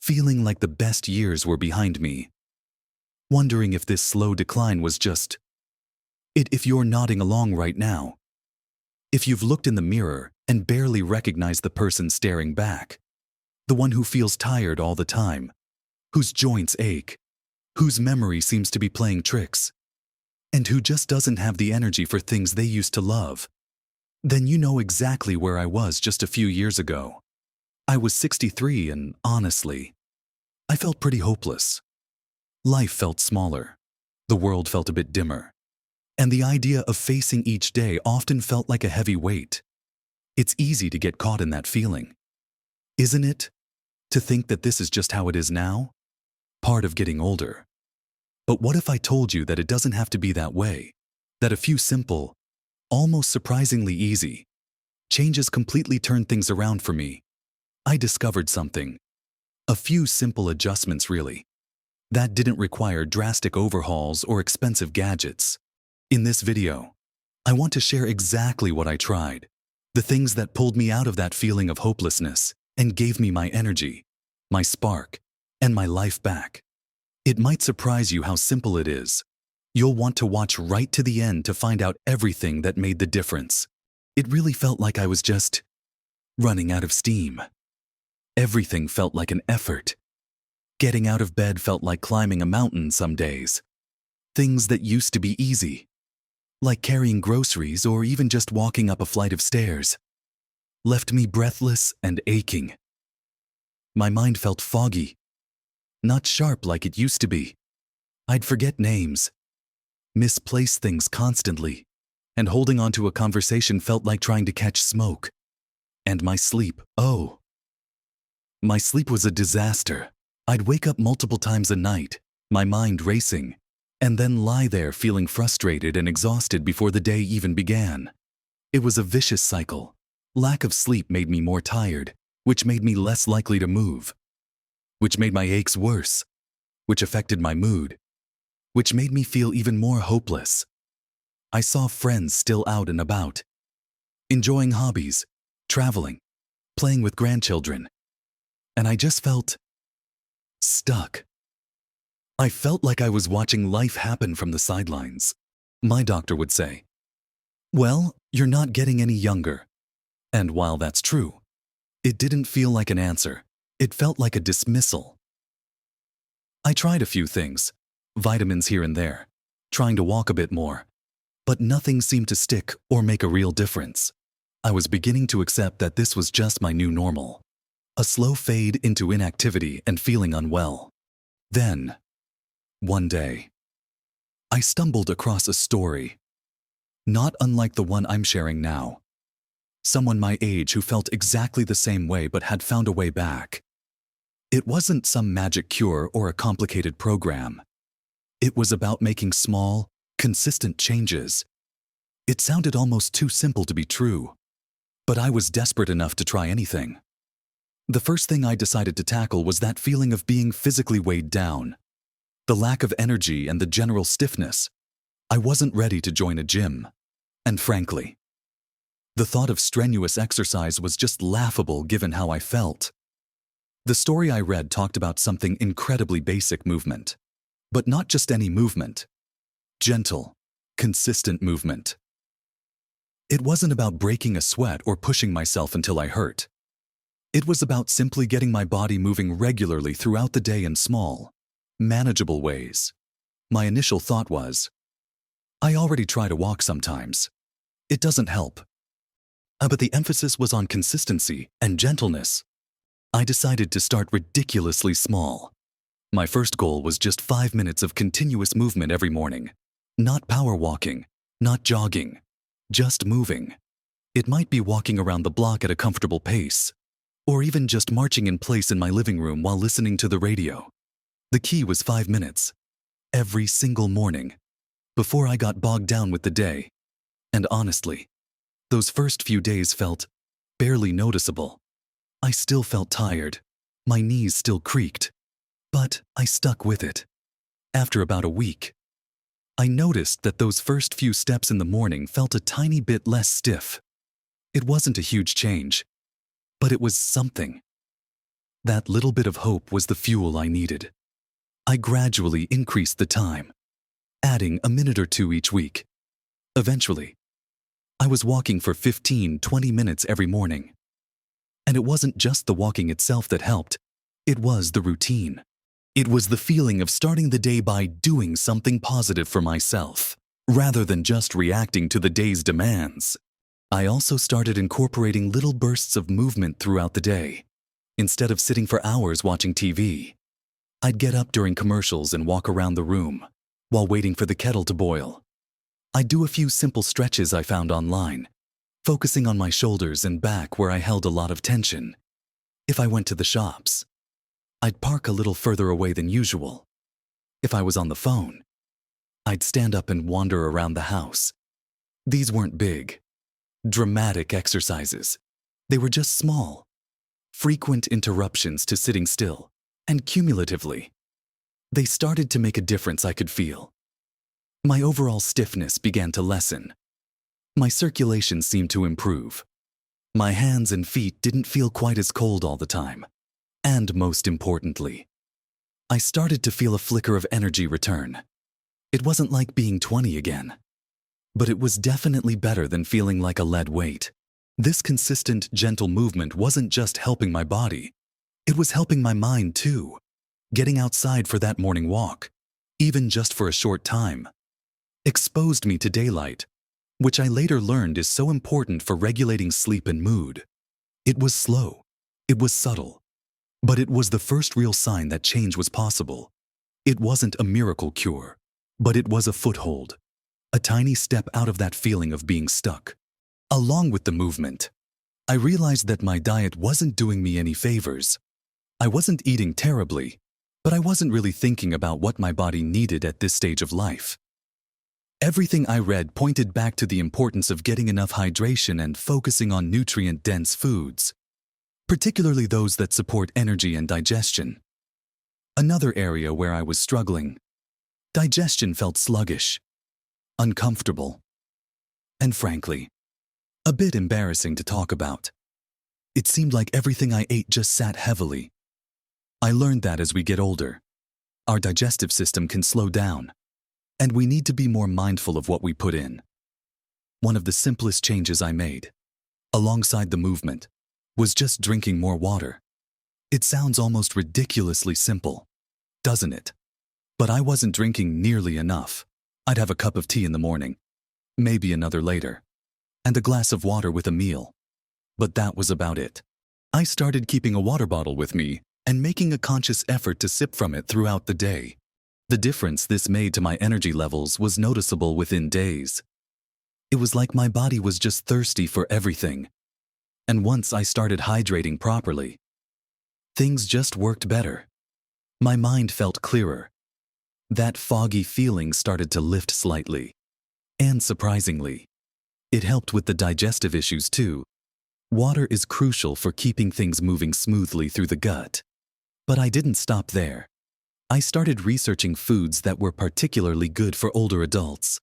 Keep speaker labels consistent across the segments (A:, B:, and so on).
A: feeling like the best years were behind me. Wondering if this slow decline was just it. If you're nodding along right now, if you've looked in the mirror and barely recognized the person staring back, the one who feels tired all the time, whose joints ache, whose memory seems to be playing tricks, and who just doesn't have the energy for things they used to love, then you know exactly where I was just a few years ago. I was 63 and, honestly, I felt pretty hopeless. Life felt smaller. The world felt a bit dimmer. And the idea of facing each day often felt like a heavy weight. It's easy to get caught in that feeling, isn't it? To think that this is just how it is now? Part of getting older. But what if I told you that it doesn't have to be that way? That a few simple, almost surprisingly easy, changes completely turned things around for me. I discovered something. A few simple adjustments, really. That didn't require drastic overhauls or expensive gadgets. In this video, I want to share exactly what I tried, the things that pulled me out of that feeling of hopelessness and gave me my energy, my spark, and my life back. It might surprise you how simple it is. You'll want to watch right to the end to find out everything that made the difference. It really felt like I was just running out of steam. Everything felt like an effort. Getting out of bed felt like climbing a mountain some days. Things that used to be easy, like carrying groceries or even just walking up a flight of stairs, left me breathless and aching. My mind felt foggy, not sharp like it used to be. I'd forget names, misplace things constantly, and holding on to a conversation felt like trying to catch smoke. And my sleep, my sleep was a disaster. I'd wake up multiple times a night, my mind racing, and then lie there feeling frustrated and exhausted before the day even began. It was a vicious cycle. Lack of sleep made me more tired, which made me less likely to move, which made my aches worse, which affected my mood, which made me feel even more hopeless. I saw friends still out and about, enjoying hobbies, traveling, playing with grandchildren, and I just felt stuck. I felt like I was watching life happen from the sidelines. My doctor would say, "Well, you're not getting any younger." And while that's true, it didn't feel like an answer. It felt like a dismissal. I tried a few things, vitamins here and there, trying to walk a bit more, but nothing seemed to stick or make a real difference. I was beginning to accept that this was just my new normal, a slow fade into inactivity and feeling unwell. Then, one day, I stumbled across a story, not unlike the one I'm sharing now. Someone my age who felt exactly the same way but had found a way back. It wasn't some magic cure or a complicated program. It was about making small, consistent changes. It sounded almost too simple to be true, but I was desperate enough to try anything. The first thing I decided to tackle was that feeling of being physically weighed down, the lack of energy and the general stiffness. I wasn't ready to join a gym, and frankly, the thought of strenuous exercise was just laughable given how I felt. The story I read talked about something incredibly basic: movement. But not just any movement. Gentle, consistent movement. It wasn't about breaking a sweat or pushing myself until I hurt. It was about simply getting my body moving regularly throughout the day in small, manageable ways. My initial thought was, I already try to walk sometimes. It doesn't help. But the emphasis was on consistency and gentleness. I decided to start ridiculously small. My first goal was just 5 minutes of continuous movement every morning. Not power walking, not jogging, just moving. It might be walking around the block at a comfortable pace, or even just marching in place in my living room while listening to the radio. The key was 5 minutes, every single morning, before I got bogged down with the day. And honestly, those first few days felt barely noticeable. I still felt tired. My knees still creaked. But I stuck with it. After about a week, I noticed that those first few steps in the morning felt a tiny bit less stiff. It wasn't a huge change, but it was something. That little bit of hope was the fuel I needed. I gradually increased the time, adding a minute or two each week. Eventually, I was walking for 15-20 minutes every morning. And it wasn't just the walking itself that helped, it was the routine. It was the feeling of starting the day by doing something positive for myself, rather than just reacting to the day's demands. I also started incorporating little bursts of movement throughout the day. Instead of sitting for hours watching TV, I'd get up during commercials and walk around the room while waiting for the kettle to boil. I'd do a few simple stretches I found online, focusing on my shoulders and back where I held a lot of tension. If I went to the shops, I'd park a little further away than usual. If I was on the phone, I'd stand up and wander around the house. These weren't big, dramatic exercises. They were just small, frequent interruptions to sitting still, and cumulatively, they started to make a difference I could feel. My overall stiffness began to lessen. My circulation seemed to improve. My hands and feet didn't feel quite as cold all the time. And most importantly, I started to feel a flicker of energy return. It wasn't like being 20 again, but it was definitely better than feeling like a lead weight. This consistent, gentle movement wasn't just helping my body, it was helping my mind too. Getting outside for that morning walk, even just for a short time, exposed me to daylight, which I later learned is so important for regulating sleep and mood. It was slow, it was subtle, but it was the first real sign that change was possible. It wasn't a miracle cure, but it was a foothold, a tiny step out of that feeling of being stuck. Along with the movement, I realized that my diet wasn't doing me any favors. I wasn't eating terribly, but I wasn't really thinking about what my body needed at this stage of life. Everything I read pointed back to the importance of getting enough hydration and focusing on nutrient-dense foods, particularly those that support energy and digestion. Another area where I was struggling, digestion felt sluggish, uncomfortable, and frankly, a bit embarrassing to talk about. It seemed like everything I ate just sat heavily. I learned that as we get older, our digestive system can slow down, and we need to be more mindful of what we put in. One of the simplest changes I made, alongside the movement, was just drinking more water. It sounds almost ridiculously simple, doesn't it? But I wasn't drinking nearly enough. I'd have a cup of tea in the morning, maybe another later, and a glass of water with a meal. But that was about it. I started keeping a water bottle with me and making a conscious effort to sip from it throughout the day. The difference this made to my energy levels was noticeable within days. It was like my body was just thirsty for everything. And once I started hydrating properly, things just worked better. My mind felt clearer. That foggy feeling started to lift slightly. And surprisingly, it helped with the digestive issues too. Water is crucial for keeping things moving smoothly through the gut. But I didn't stop there. I started researching foods that were particularly good for older adults,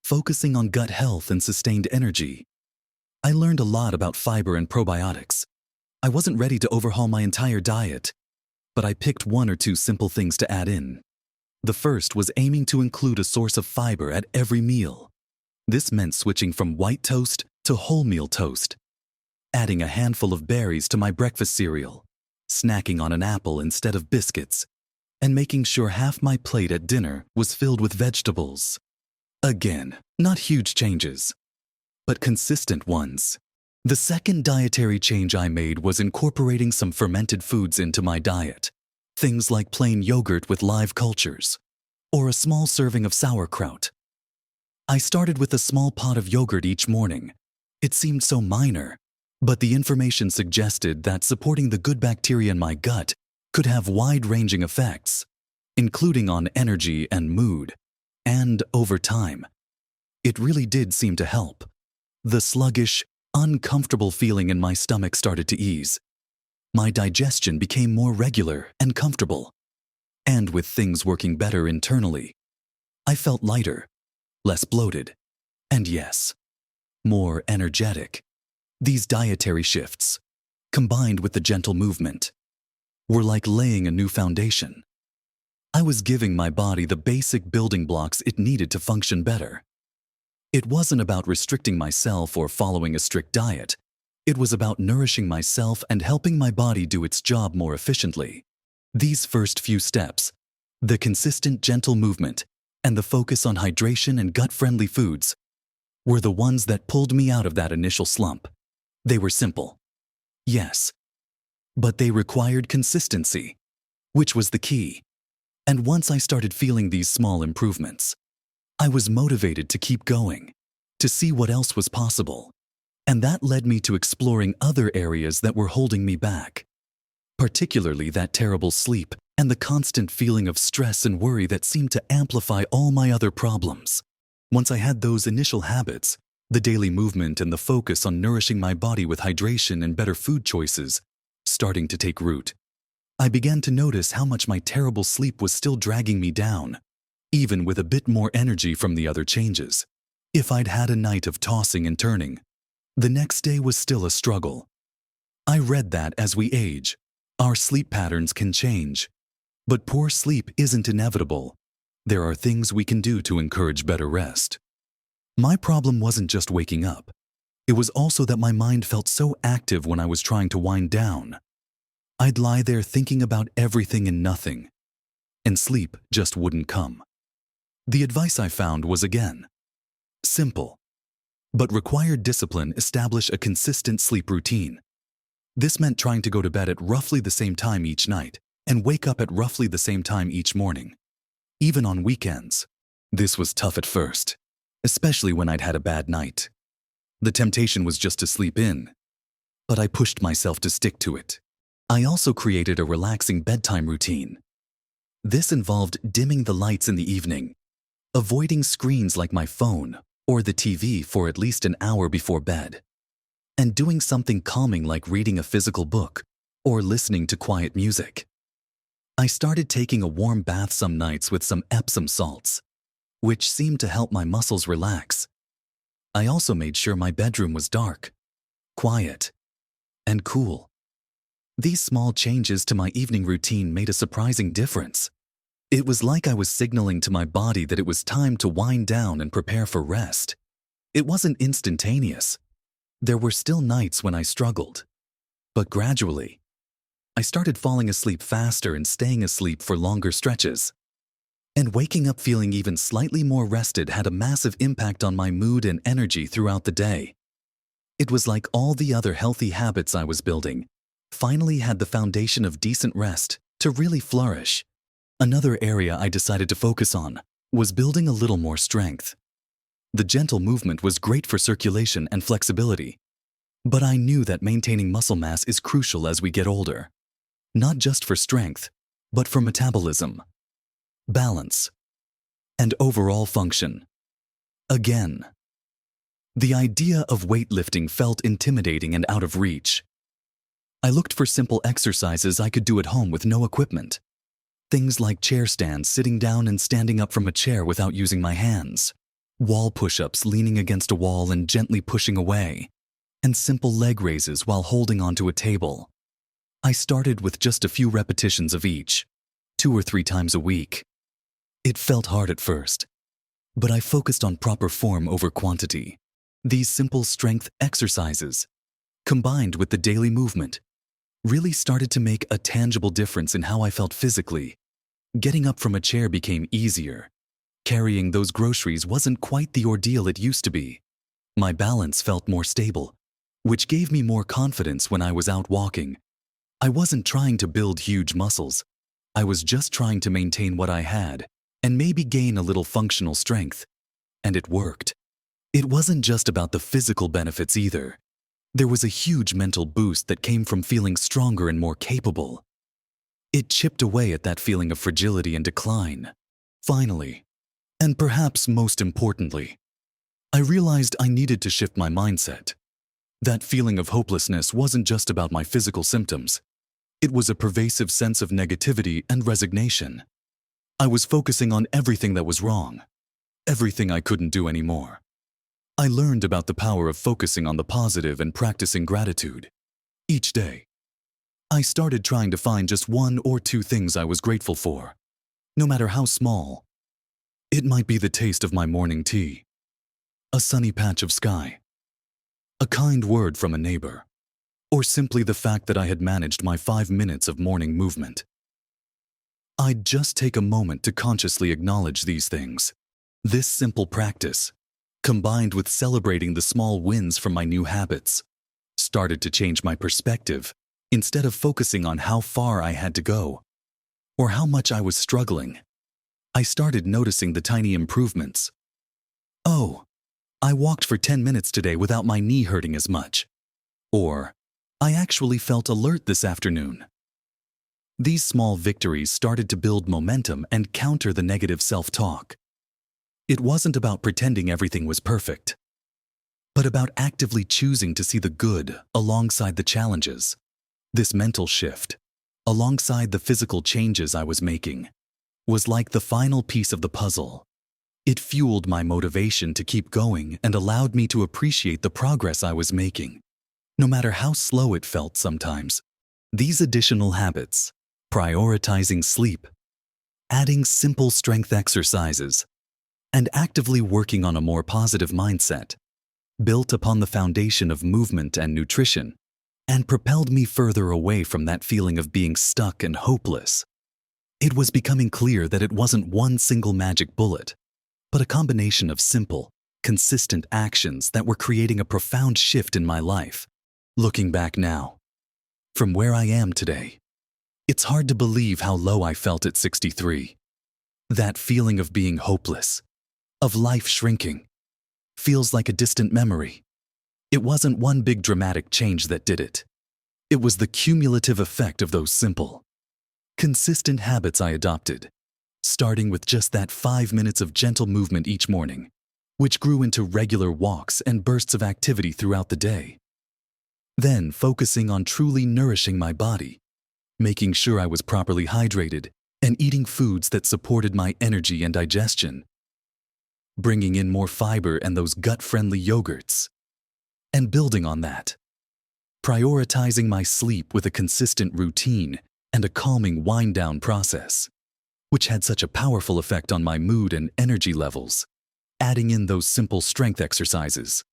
A: focusing on gut health and sustained energy. I learned a lot about fiber and probiotics. I wasn't ready to overhaul my entire diet, but I picked one or two simple things to add in. The first was aiming to include a source of fiber at every meal. This meant switching from white toast to wholemeal toast, adding a handful of berries to my breakfast cereal, snacking on an apple instead of biscuits, and making sure half my plate at dinner was filled with vegetables. Again, not huge changes, but consistent ones. The second dietary change I made was incorporating some fermented foods into my diet. Things like plain yogurt with live cultures, or a small serving of sauerkraut. I started with a small pot of yogurt each morning. It seemed so minor, but the information suggested that supporting the good bacteria in my gut could have wide-ranging effects, including on energy and mood. And over time, it really did seem to help. The sluggish, uncomfortable feeling in my stomach started to ease. My digestion became more regular and comfortable. And with things working better internally, I felt lighter, less bloated, and yes, more energetic. These dietary shifts, combined with the gentle movement, were like laying a new foundation. I was giving my body the basic building blocks it needed to function better. It wasn't about restricting myself or following a strict diet. It was about nourishing myself and helping my body do its job more efficiently. These first few steps, the consistent gentle movement, and the focus on hydration and gut-friendly foods, were the ones that pulled me out of that initial slump. They were simple, yes, but they required consistency, which was the key. And once I started feeling these small improvements, I was motivated to keep going, to see what else was possible. And that led me to exploring other areas that were holding me back, particularly that terrible sleep and the constant feeling of stress and worry that seemed to amplify all my other problems. Once I had those initial habits, the daily movement and the focus on nourishing my body with hydration and better food choices starting to take root, I began to notice how much my terrible sleep was still dragging me down, even with a bit more energy from the other changes. If I'd had a night of tossing and turning, the next day was still a struggle. I read that as we age, our sleep patterns can change. But poor sleep isn't inevitable. There are things we can do to encourage better rest. My problem wasn't just waking up. It was also that my mind felt so active when I was trying to wind down. I'd lie there thinking about everything and nothing, and sleep just wouldn't come. The advice I found was, again, simple, but required discipline. Establish a consistent sleep routine. This meant trying to go to bed at roughly the same time each night and wake up at roughly the same time each morning, even on weekends. This was tough at first, especially when I'd had a bad night. The temptation was just to sleep in, but I pushed myself to stick to it. I also created a relaxing bedtime routine. This involved dimming the lights in the evening, avoiding screens like my phone or the TV for at least an hour before bed, and doing something calming like reading a physical book or listening to quiet music. I started taking a warm bath some nights with some Epsom salts, which seemed to help my muscles relax. I also made sure my bedroom was dark, quiet, and cool. These small changes to my evening routine made a surprising difference. It was like I was signaling to my body that it was time to wind down and prepare for rest. It wasn't instantaneous. There were still nights when I struggled. But gradually, I started falling asleep faster and staying asleep for longer stretches. And waking up feeling even slightly more rested had a massive impact on my mood and energy throughout the day. It was like all the other healthy habits I was building finally had the foundation of decent rest to really flourish. Another area I decided to focus on was building a little more strength. The gentle movement was great for circulation and flexibility, but I knew that maintaining muscle mass is crucial as we get older, not just for strength, but for metabolism, balance, and overall function. Again, the idea of weightlifting felt intimidating and out of reach. I looked for simple exercises I could do at home with no equipment. Things like chair stands, sitting down and standing up from a chair without using my hands, wall push-ups, leaning against a wall and gently pushing away, and simple leg raises while holding onto a table. I started with just a few repetitions of each, 2 or 3 times a week. It felt hard at first, but I focused on proper form over quantity. These simple strength exercises, combined with the daily movement, really started to make a tangible difference in how I felt physically. Getting up from a chair became easier. Carrying those groceries wasn't quite the ordeal it used to be. My balance felt more stable, which gave me more confidence when I was out walking. I wasn't trying to build huge muscles. I was just trying to maintain what I had and maybe gain a little functional strength. And it worked. It wasn't just about the physical benefits either. There was a huge mental boost that came from feeling stronger and more capable. It chipped away at that feeling of fragility and decline. Finally, and perhaps most importantly, I realized I needed to shift my mindset. That feeling of hopelessness wasn't just about my physical symptoms. It was a pervasive sense of negativity and resignation. I was focusing on everything that was wrong, everything I couldn't do anymore. I learned about the power of focusing on the positive and practicing gratitude. Each day, I started trying to find just one or two things I was grateful for, no matter how small. It might be the taste of my morning tea, a sunny patch of sky, a kind word from a neighbor, or simply the fact that I had managed my 5 minutes of morning movement. I'd just take a moment to consciously acknowledge these things. This simple practice, combined with celebrating the small wins from my new habits, started to change my perspective. Instead of focusing on how far I had to go or how much I was struggling, I started noticing the tiny improvements. Oh, I walked for 10 minutes today without my knee hurting as much. Or, I actually felt alert this afternoon. These small victories started to build momentum and counter the negative self-talk. It wasn't about pretending everything was perfect, but about actively choosing to see the good alongside the challenges. This mental shift, alongside the physical changes I was making, was like the final piece of the puzzle. It fueled my motivation to keep going and allowed me to appreciate the progress I was making, no matter how slow it felt sometimes. These additional habits, prioritizing sleep, adding simple strength exercises, and actively working on a more positive mindset, built upon the foundation of movement and nutrition, and propelled me further away from that feeling of being stuck and hopeless. It was becoming clear that it wasn't one single magic bullet, but a combination of simple, consistent actions that were creating a profound shift in my life. Looking back now, from where I am today, it's hard to believe how low I felt at 63. That feeling of being hopeless, of life shrinking, feels like a distant memory. It wasn't one big dramatic change that did it. It was the cumulative effect of those simple, consistent habits I adopted, starting with just that 5 minutes of gentle movement each morning, which grew into regular walks and bursts of activity throughout the day. Then focusing on truly nourishing my body, making sure I was properly hydrated and eating foods that supported my energy and digestion, bringing in more fiber and those gut-friendly yogurts, and building on that, prioritizing my sleep with a consistent routine and a calming wind-down process, which had such a powerful effect on my mood and energy levels. Adding in those simple strength exercises,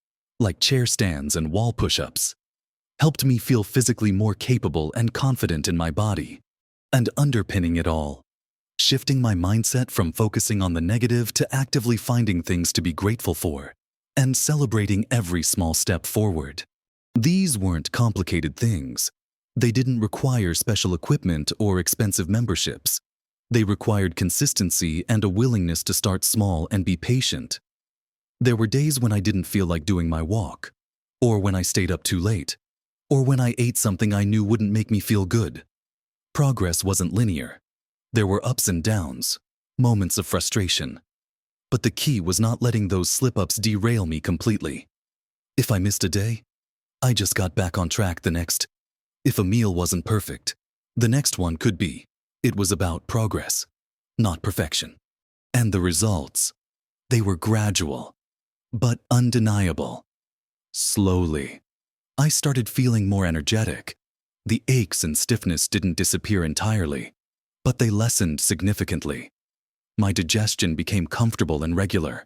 A: like chair stands and wall push-ups, helped me feel physically more capable and confident in my body. And underpinning it all, shifting my mindset from focusing on the negative to actively finding things to be grateful for and celebrating every small step forward. These weren't complicated things. They didn't require special equipment or expensive memberships. They required consistency and a willingness to start small and be patient. There were days when I didn't feel like doing my walk, or when I stayed up too late, or when I ate something I knew wouldn't make me feel good. Progress wasn't linear. There were ups and downs, moments of frustration. But the key was not letting those slip-ups derail me completely. If I missed a day, I just got back on track the next. If a meal wasn't perfect, the next one could be. It was about progress, not perfection. And the results, they were gradual, but undeniable. Slowly, I started feeling more energetic. The aches and stiffness didn't disappear entirely, but they lessened significantly. My digestion became comfortable and regular.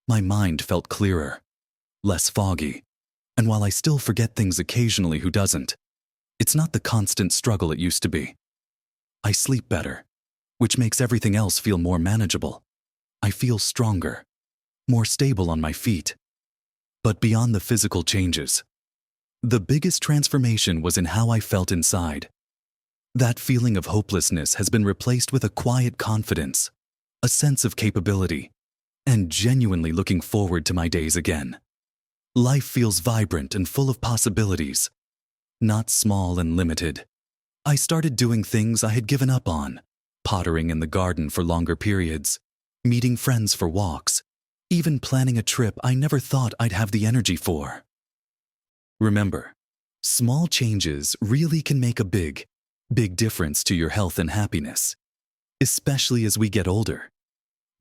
A: My mind felt clearer, less foggy. And while I still forget things occasionally, who doesn't? It's not the constant struggle it used to be. I sleep better, which makes everything else feel more manageable. I feel stronger, more stable on my feet. But beyond the physical changes, the biggest transformation was in how I felt inside. That feeling of hopelessness has been replaced with a quiet confidence, a sense of capability, and genuinely looking forward to my days again. Life feels vibrant and full of possibilities, not small and limited. I started doing things I had given up on, pottering in the garden for longer periods, meeting friends for walks, even planning a trip I never thought I'd have the energy for. Remember, small changes really can make a big difference to your health and happiness, especially as we get older.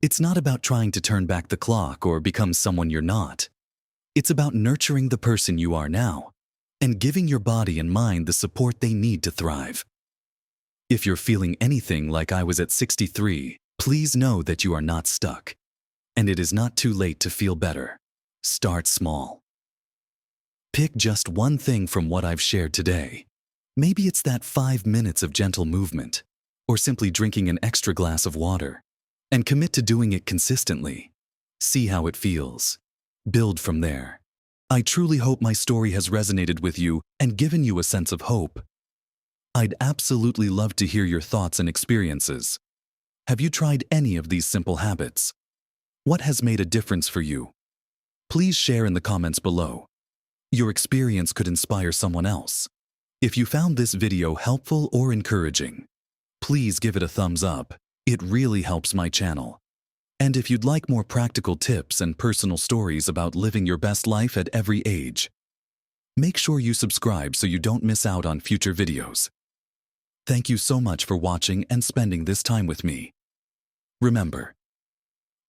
A: It's not about trying to turn back the clock or become someone you're not. It's about nurturing the person you are now and giving your body and mind the support they need to thrive. If you're feeling anything like I was at 63, please know that you are not stuck. And it is not too late to feel better. Start small. Pick just one thing from what I've shared today. Maybe it's that 5 minutes of gentle movement, or simply drinking an extra glass of water, and commit to doing it consistently. See how it feels. Build from there. I truly hope my story has resonated with you and given you a sense of hope. I'd absolutely love to hear your thoughts and experiences. Have you tried any of these simple habits? What has made a difference for you? Please share in the comments below. Your experience could inspire someone else. If you found this video helpful or encouraging, please give it a thumbs up. It really helps my channel. And if you'd like more practical tips and personal stories about living your best life at every age, make sure you subscribe so you don't miss out on future videos. Thank you so much for watching and spending this time with me. Remember,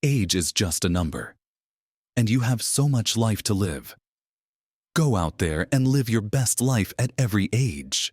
A: age is just a number, and you have so much life to live. Go out there and live your best life at every age.